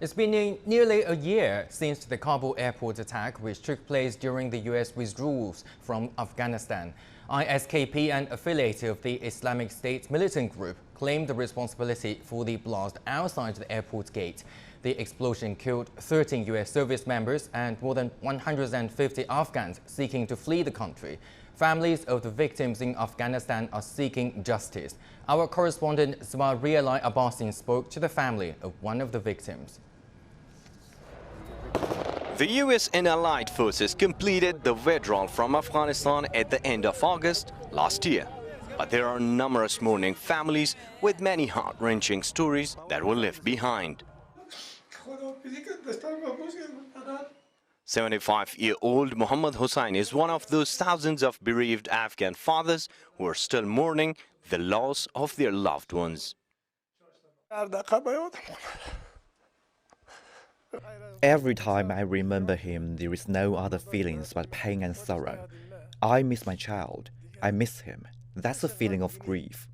It's been nearly a year since the Kabul airport attack, which took place during the U.S. withdrawals from Afghanistan. ISKP, an affiliate of the Islamic State militant group, claimed the responsibility for the blast outside the airport gate. The explosion killed 13 U.S. service members and more than 150 Afghans seeking to flee the country. Families of the victims in Afghanistan are seeking justice. Our correspondent Zwarilai Abbasin spoke to the family of one of the victims. The U.S. and allied forces completed the withdrawal from Afghanistan at the end of August last year. But there are numerous mourning families with many heart-wrenching stories that were left behind. 75-year-old Muhammad Hussain is one of those thousands of bereaved Afghan fathers who are still mourning the loss of their loved ones. Every time I remember him, there is no other feelings but pain and sorrow. I miss my child. I miss him. That's a feeling of grief.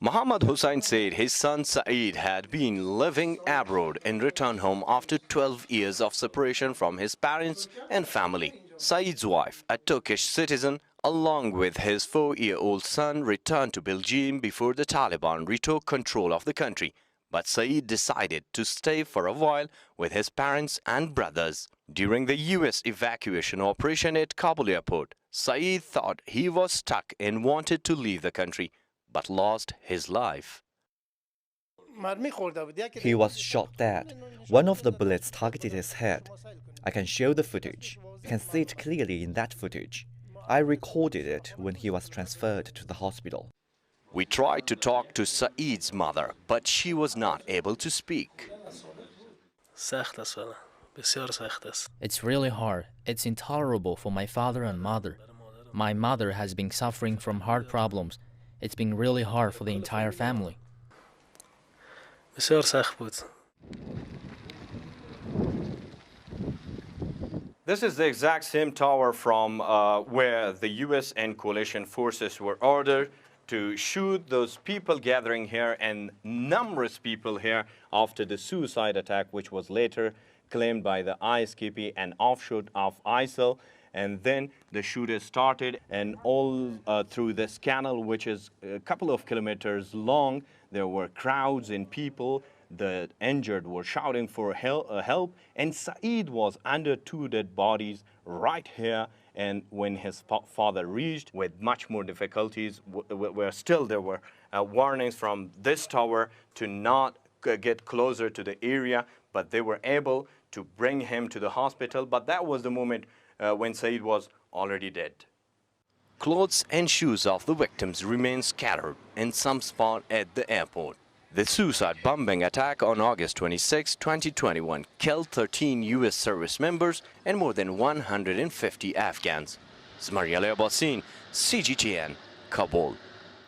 Muhammad Hussain said his son Saeed had been living abroad and returned home after 12 years of separation from his parents and family. Saeed's wife, a Turkish citizen, along with his 4-year-old son, returned to Belgium before the Taliban retook control of the country. But Saeed decided to stay for a while with his parents and brothers. During the U.S. evacuation operation at Kabul airport, Saeed thought he was stuck and wanted to leave the country, but lost his life. He was shot dead. One of the bullets targeted his head. I can show the footage. You can see it clearly in that footage. I recorded it when he was transferred to the hospital. We tried to talk to Saeed's mother, but she was not able to speak. It's really hard. It's intolerable for my father and mother. My mother has been suffering from heart problems. It's been really hard for the entire family. This is the exact same tower from where the U.S. and coalition forces were ordered to shoot those people gathering here, and numerous people here after the suicide attack, which was later claimed by the ISKP, an offshoot of ISIL. And then the shooters started, and all through this canal, which is a couple of kilometers long, there were crowds and people. The injured were shouting for help, and Saeed was under 2 dead bodies right here. And when his father reached, with much more difficulties, there were warnings from this tower to not get closer to the area, but they were able to bring him to the hospital. But that was the moment when Saeed was already dead. Clothes and shoes of the victims remain scattered in some spot at the airport. The suicide bombing attack on August 26, 2021 killed 13 U.S. service members and more than 150 Afghans. Zwarilai Abbasin, CGTN, Kabul.